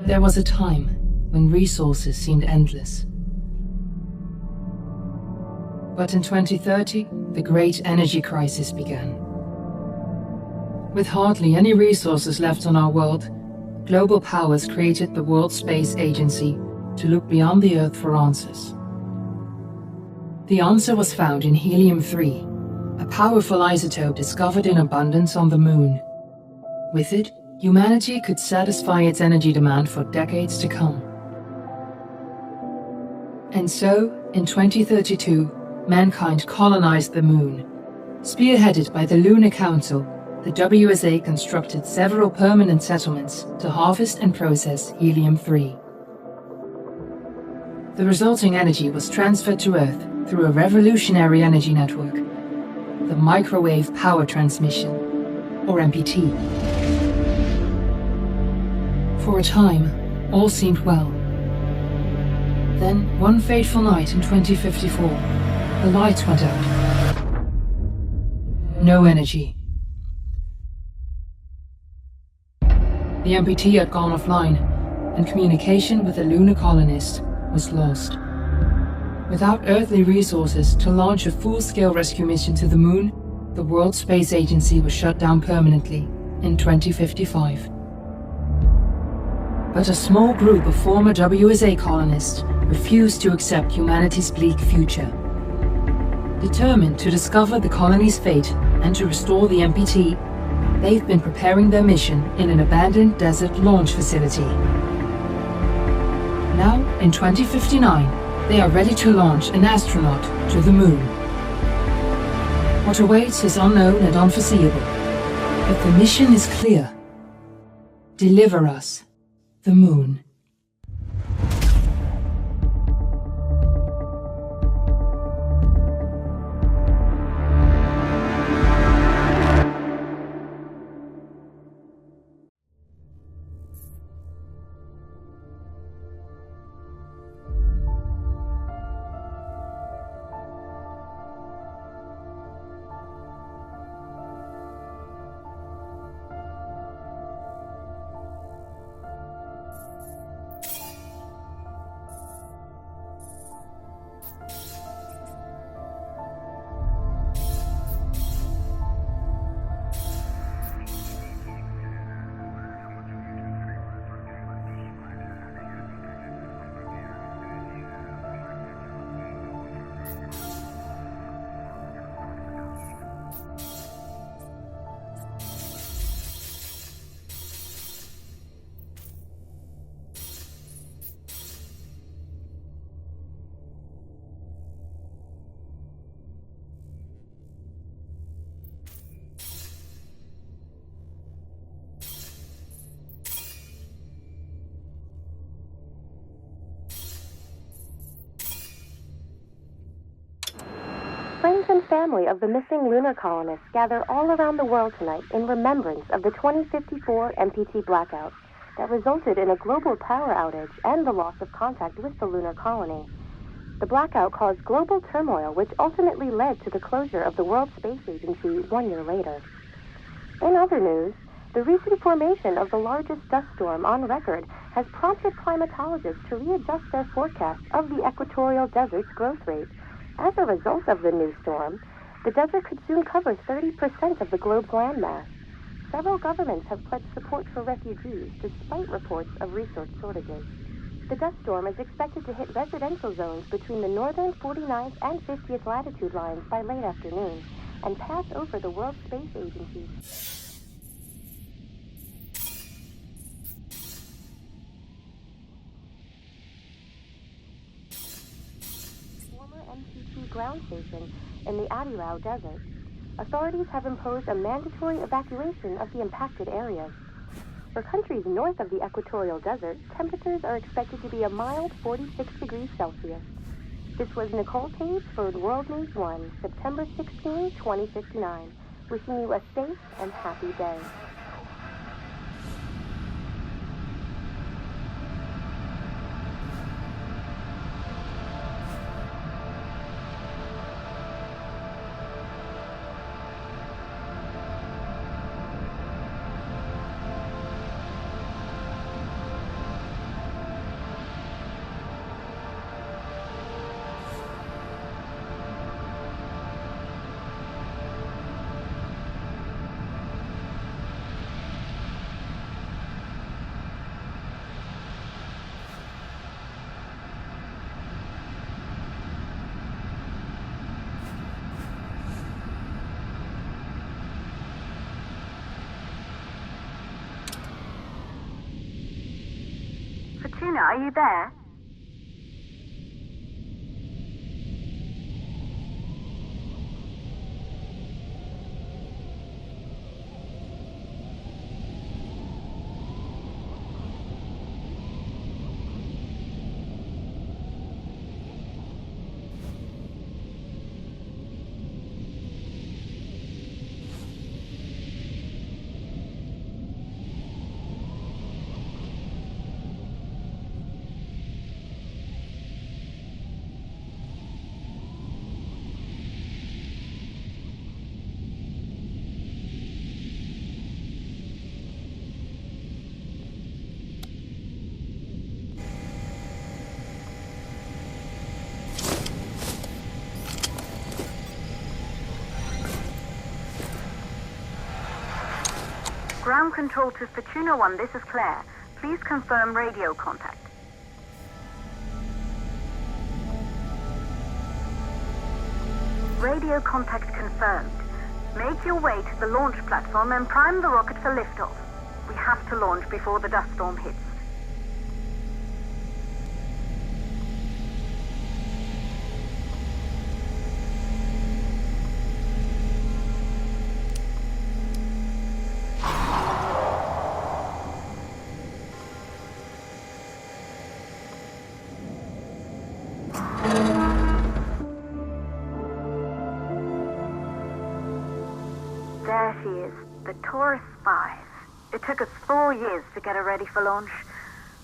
There was a time when resources seemed endless. But in 2030, the great energy crisis began. With hardly any resources left on our world, global powers created the World Space Agency to look beyond the Earth for answers. The answer was found in helium-3, a powerful isotope discovered in abundance on the Moon. With it, humanity could satisfy its energy demand for decades to come. And so, in 2032, mankind colonized the Moon. Spearheaded by the Lunar Council, the WSA constructed several permanent settlements to harvest and process helium-3. The resulting energy was transferred to Earth through a revolutionary energy network, the Microwave Power Transmission, or MPT. For a time, all seemed well. Then, one fateful night in 2054, the lights went out. No energy. The MPT had gone offline, and communication with the lunar colonist was lost. Without earthly resources to launch a full-scale rescue mission to the Moon, the World Space Agency was shut down permanently in 2055. But a small group of former WSA colonists refused to accept humanity's bleak future. Determined to discover the colony's fate and to restore the MPT, they've been preparing their mission in an abandoned desert launch facility. Now, in 2059, they are ready to launch an astronaut to the Moon. What awaits is unknown and unforeseeable, but the mission is clear. Deliver us the Moon. Friends and family of the missing lunar colonists gather all around the world tonight in remembrance of the 2054 MPT blackout that resulted in a global power outage and the loss of contact with the lunar colony. The blackout caused global turmoil, which ultimately led to the closure of the World Space Agency 1 year later. In other news, the recent formation of the largest dust storm on record has prompted climatologists to readjust their forecast of the equatorial desert's growth rate. As a result of the new storm, the desert could soon cover 30% of the globe's landmass. Several governments have pledged support for refugees, despite reports of resource shortages. The dust storm is expected to hit residential zones between the northern 49th and 50th latitude lines by late afternoon, and pass over the World Space Agency. MPT ground station in the Adirau Desert. Authorities have imposed a mandatory evacuation of the impacted areas. For countries north of the equatorial desert, temperatures are expected to be a mild 46 degrees Celsius. This was Nicole Page for World News 1, September 16, 2059, wishing you a safe and happy day. Fortuna, are you there? Ground control to Fortuna 1, this is Claire. Please confirm radio contact. Radio contact confirmed. Make your way to the launch platform and prime the rocket for liftoff. We have to launch before the dust storm hits. There she is, the Taurus 5. It took us 4 years to get her ready for launch.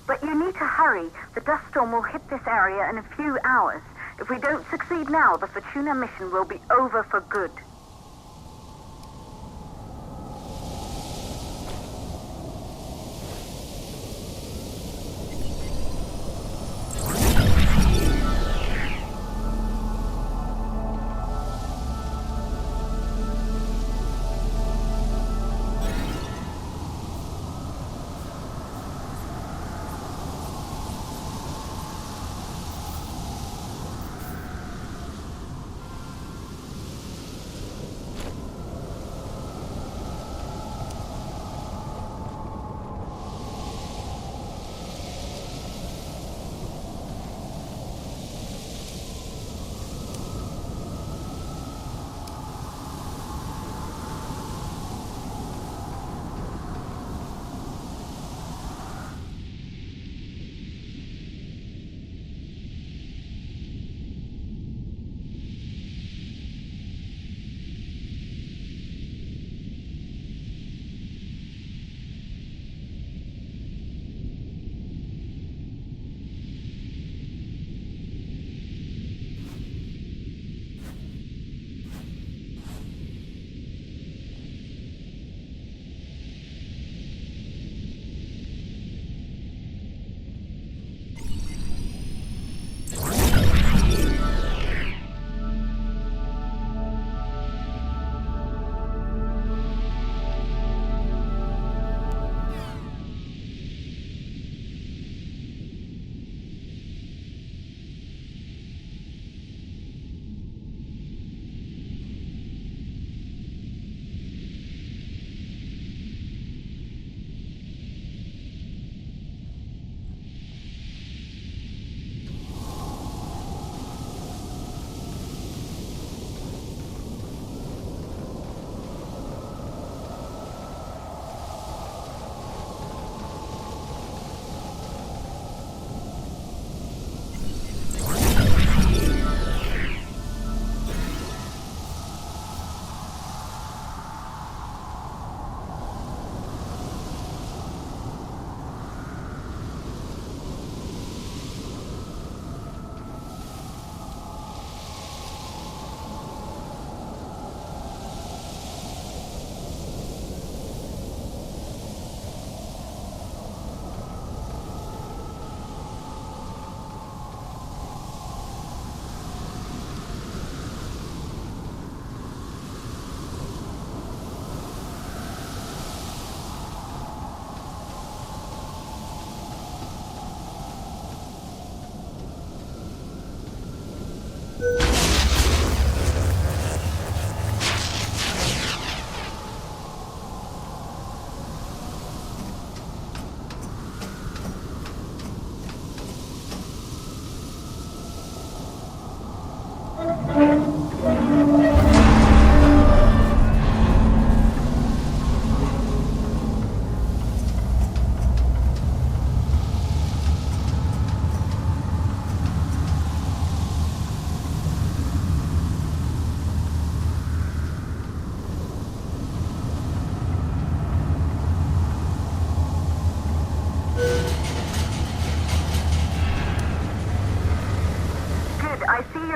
But you need to hurry. The dust storm will hit this area in a few hours. If we don't succeed now, the Fortuna mission will be over for good.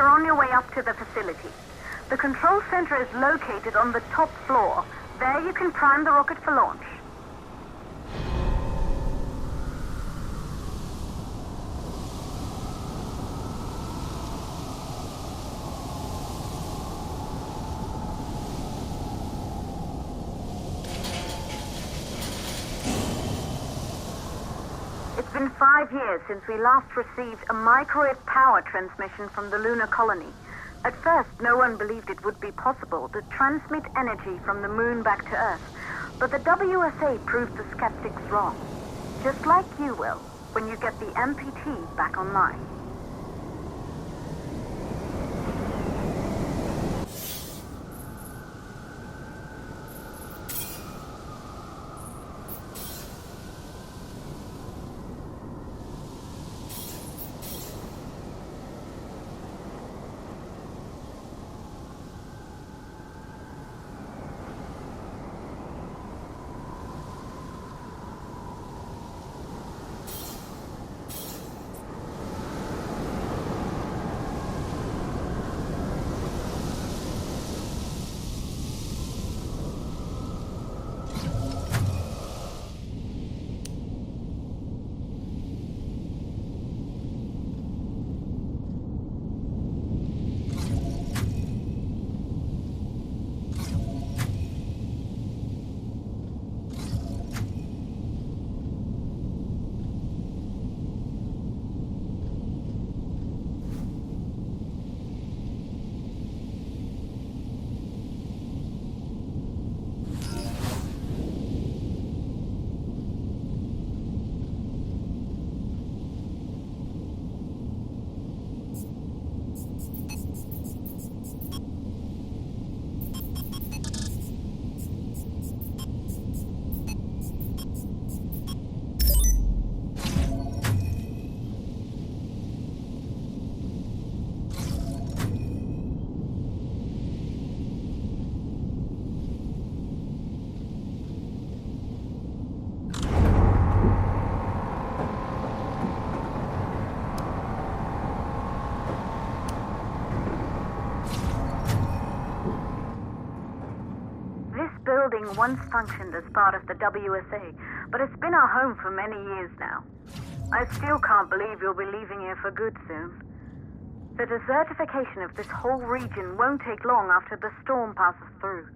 you're on your way up to the facility. The control center is located on the top floor. There you can prime the rocket for launch. It's been 5 years since we last received a microwave power transmission from the lunar colony. At first, no one believed it would be possible to transmit energy from the moon back to Earth, but the WSA proved the skeptics wrong. Just like you will, when you get the MPT back online. Building once functioned as part of the WSA, but it's been our home for many years now. I still can't believe you'll be leaving here for good soon. The desertification of this whole region won't take long after the storm passes through.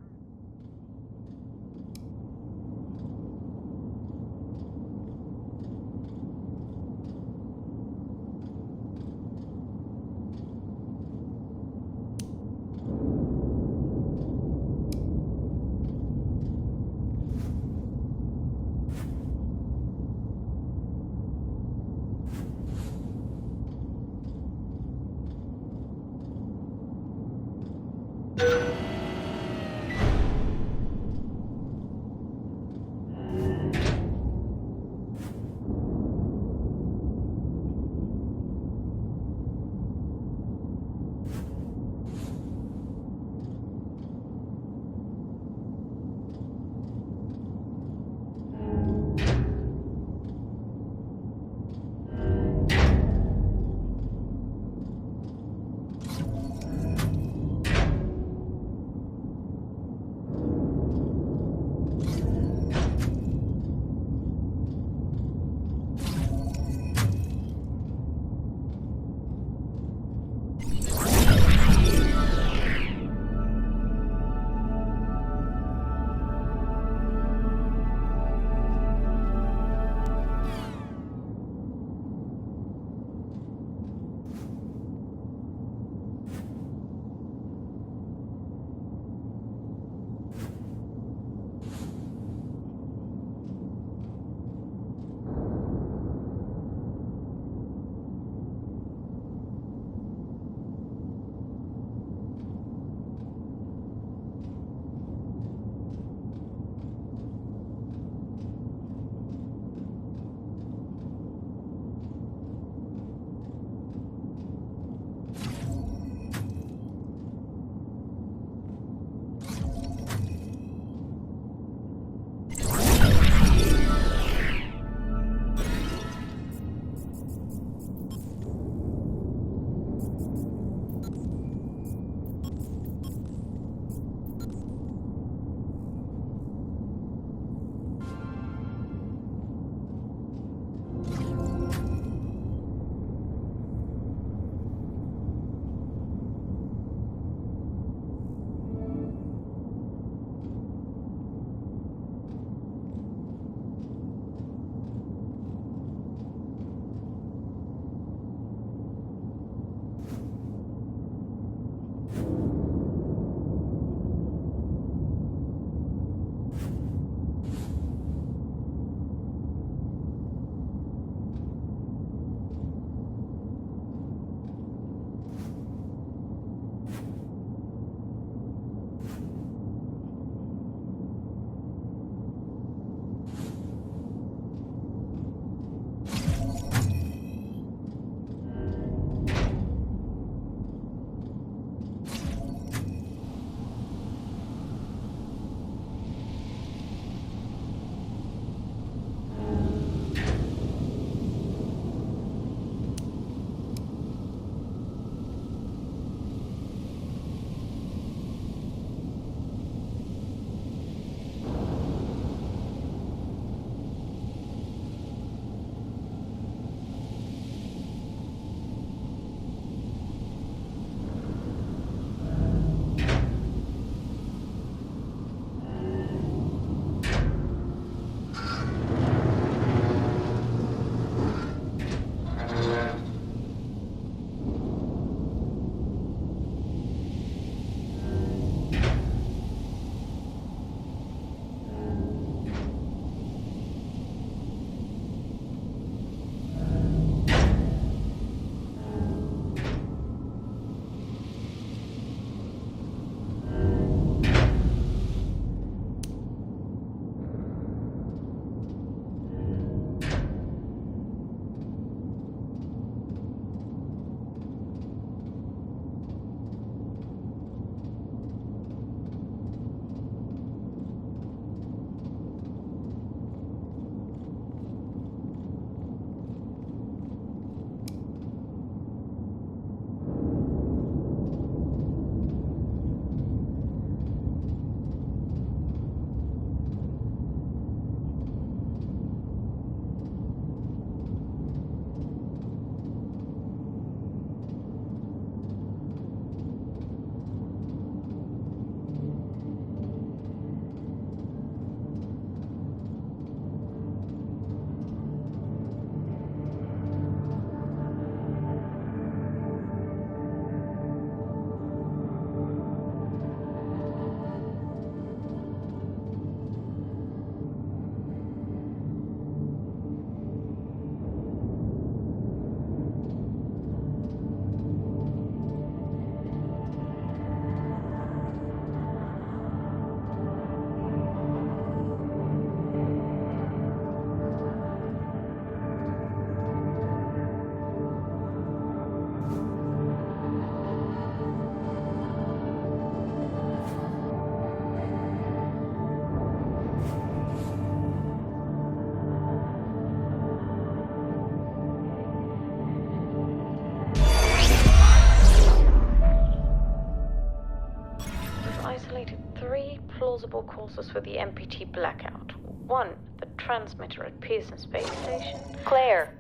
possible causes for the MPT blackout. 1, the transmitter at Pearson Space Station. Claire,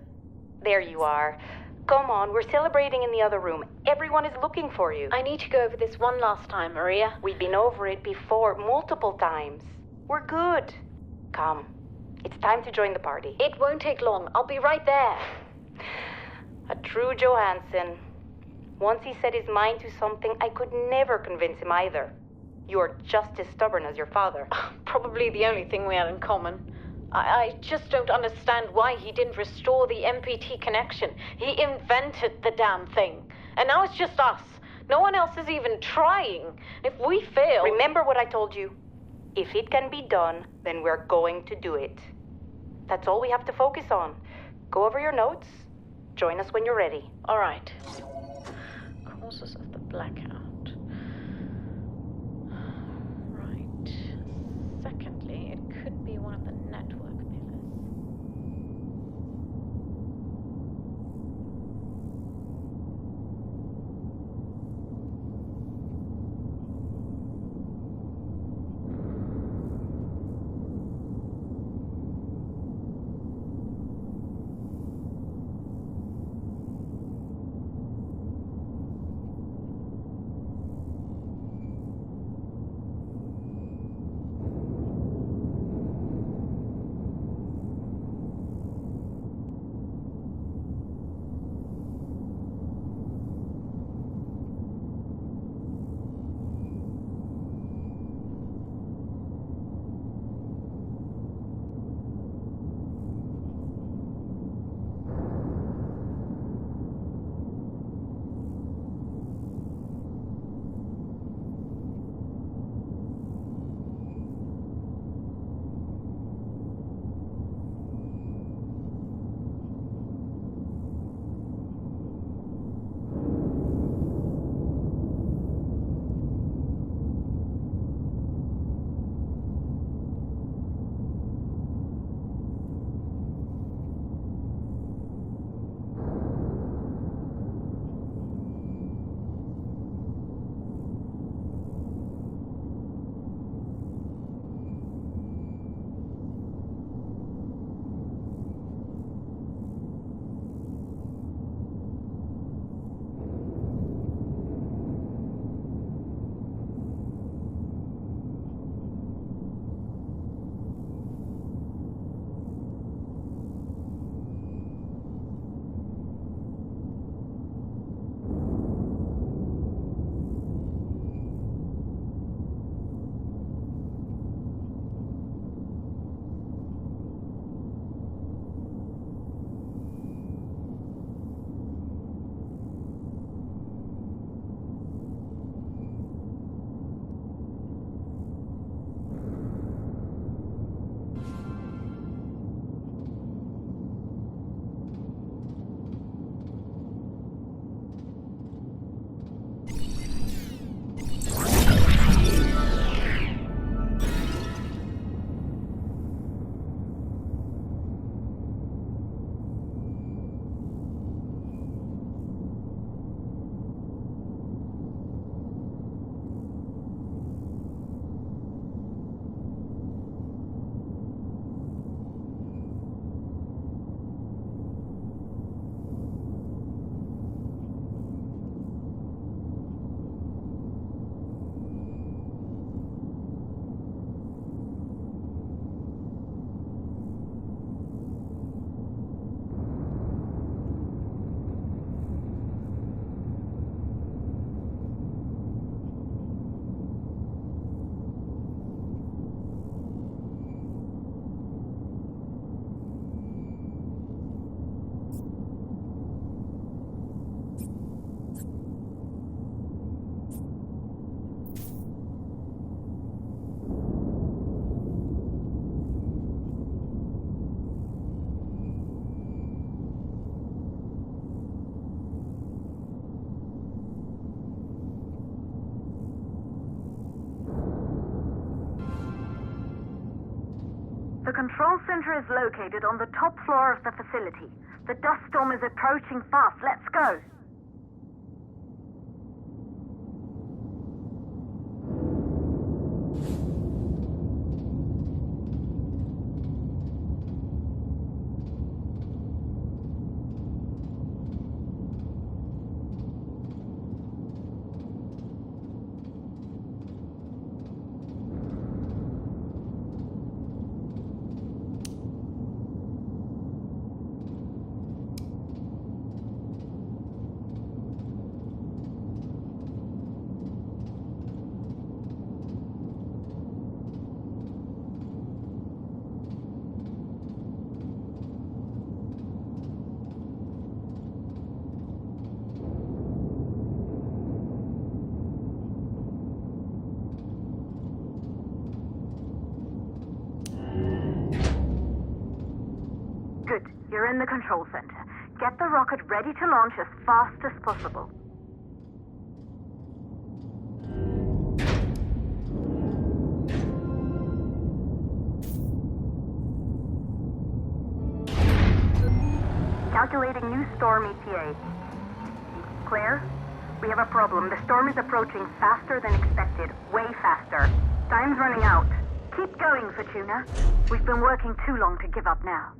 there you are. Come on, we're celebrating in the other room. Everyone is looking for you. I need to go over this one last time, Maria. We've been over it before, multiple times. We're good. Come, it's time to join the party. It won't take long. I'll be right there. A true Johansson. Once he set his mind to something, I could never convince him either. You're just as stubborn as your father. Probably the only thing we had in common. I just don't understand why he didn't restore the MPT connection. He invented the damn thing. And now it's just us. No one else is even trying. If we fail... Remember what I told you. If it can be done, then we're going to do it. That's all we have to focus on. Go over your notes. Join us when you're ready. All right. Causes of the blackout. Right. Secondly, it could be one of the network pillars. The control center is located on the top floor of the facility. The dust storm is approaching fast. Let's go. You're in the control center. Get the rocket ready to launch as fast as possible. Calculating new storm ETA. Claire, we have a problem. The storm is approaching faster than expected. Way faster. Time's running out. Keep going, Fortuna. We've been working too long to give up now.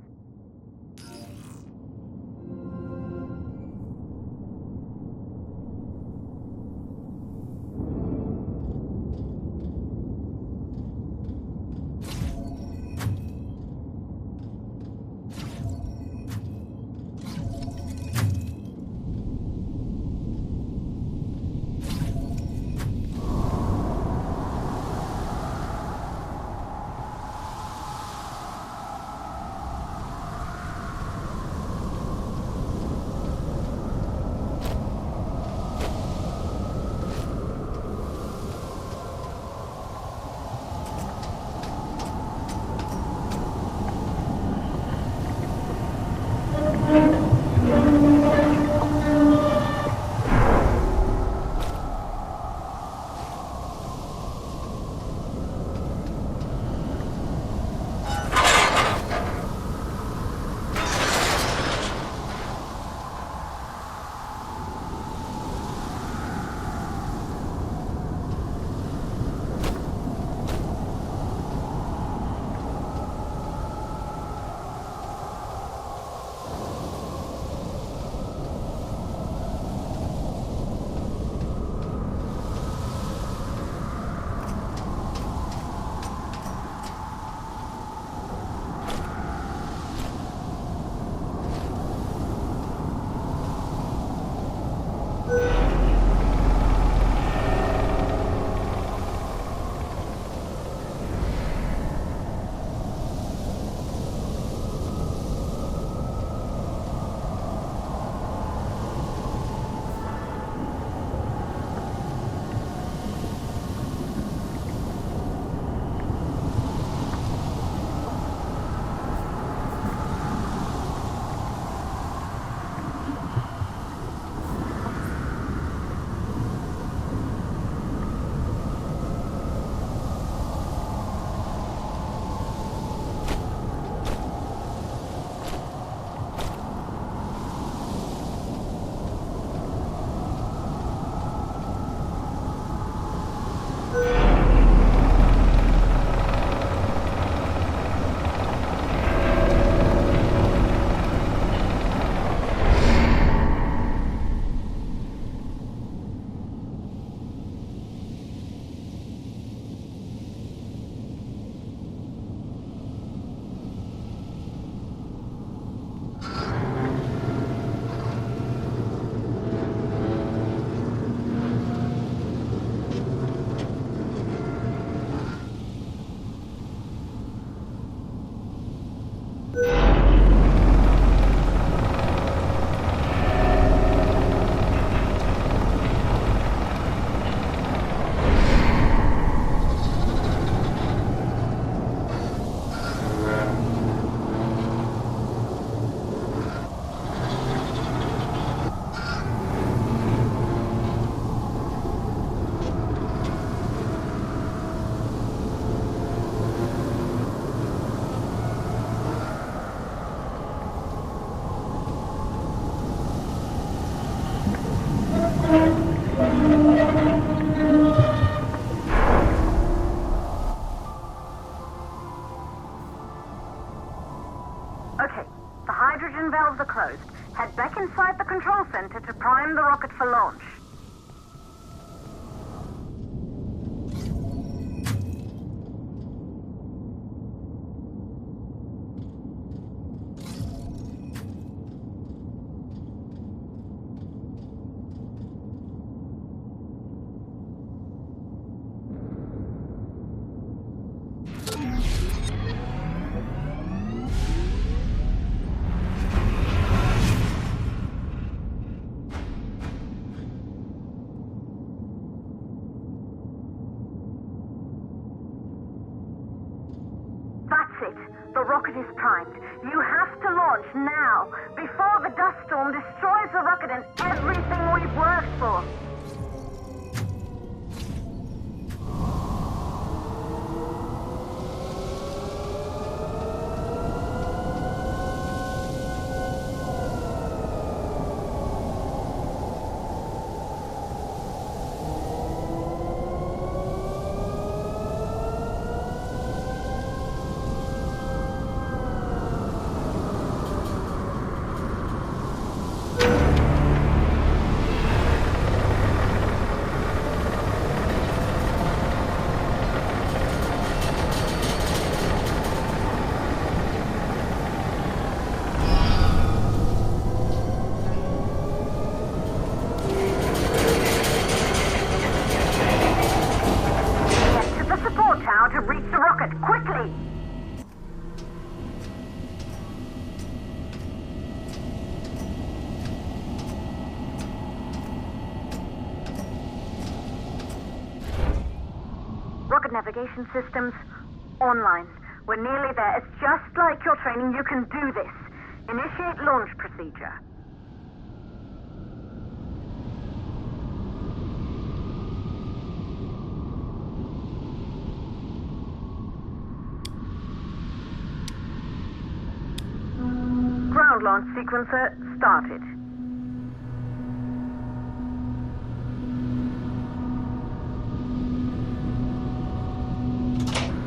Valves are closed. Head back inside the control center to prime the rocket for launch. That's it. The rocket is primed. You have to launch now, before the dust storm destroys the rocket and everything we've worked for. To reach the rocket, quickly! Rocket navigation systems online. We're nearly there. It's just like your training. You can do this. Initiate launch procedure. Ground launch sequencer started.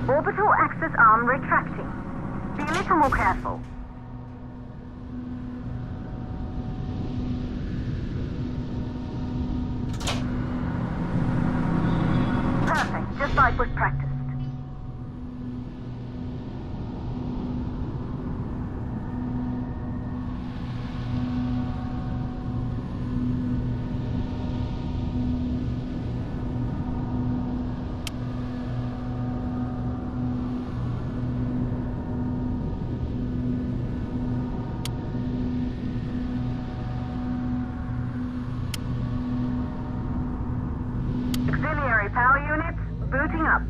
Orbital access arm retracting. Be a little more careful. Perfect, just like we've practiced. Auxiliary power units booting up.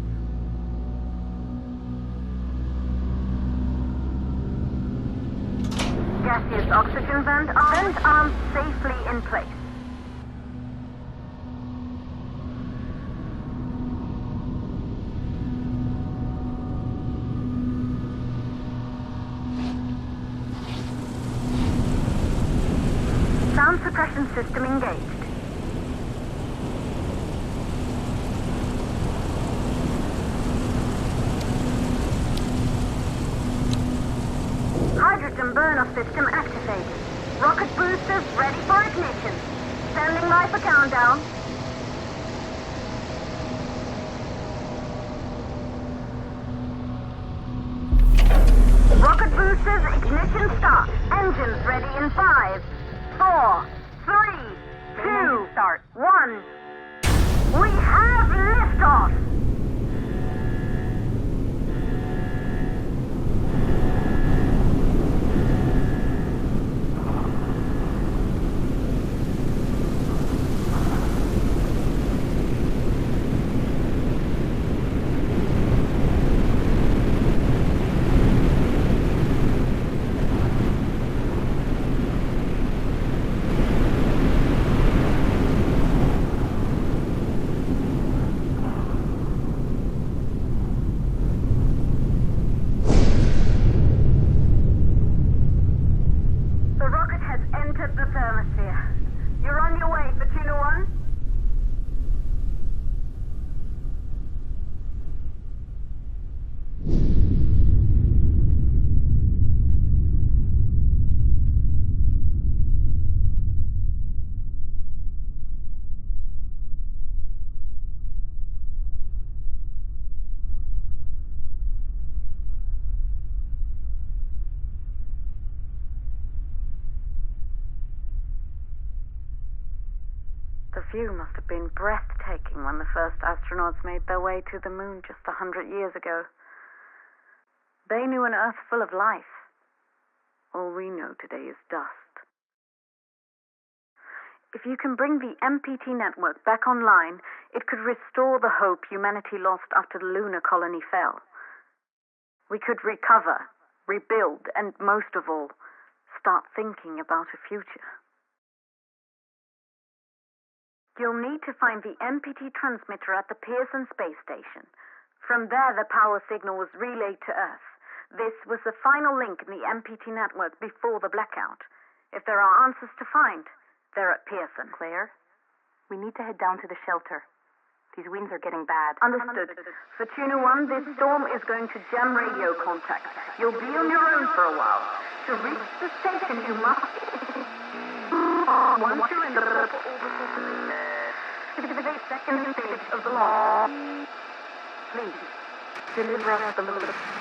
Gaseous oxygen vent arms safely in place. Sound suppression system engaged. Hydrogen burn-off system activated. Rocket boosters ready for ignition. Standing by for countdown. Rocket boosters ignition start. Engines ready in 5, 4, 3, 2, start. 1. We have liftoff! The thermosphere. You're on your way, Fortuna 1. The view must have been breathtaking when the first astronauts made their way to the moon just 100 years ago. They knew an Earth full of life. All we know today is dust. If you can bring the MPT network back online, it could restore the hope humanity lost after the lunar colony fell. We could recover, rebuild, and most of all, start thinking about a future. You'll need to find the MPT transmitter at the Pearson space station. From there, the power signal was relayed to Earth. This was the final link in the MPT network before the blackout. If there are answers to find, they're at Pearson. Claire, we need to head down to the shelter. These winds are getting bad. Understood. For Tuna 1, this storm is going to jam radio contact. You'll be on your own for a while. To reach the station, you must... Once you're in the purple orbital, the second stage of the launch. Please, deliver us the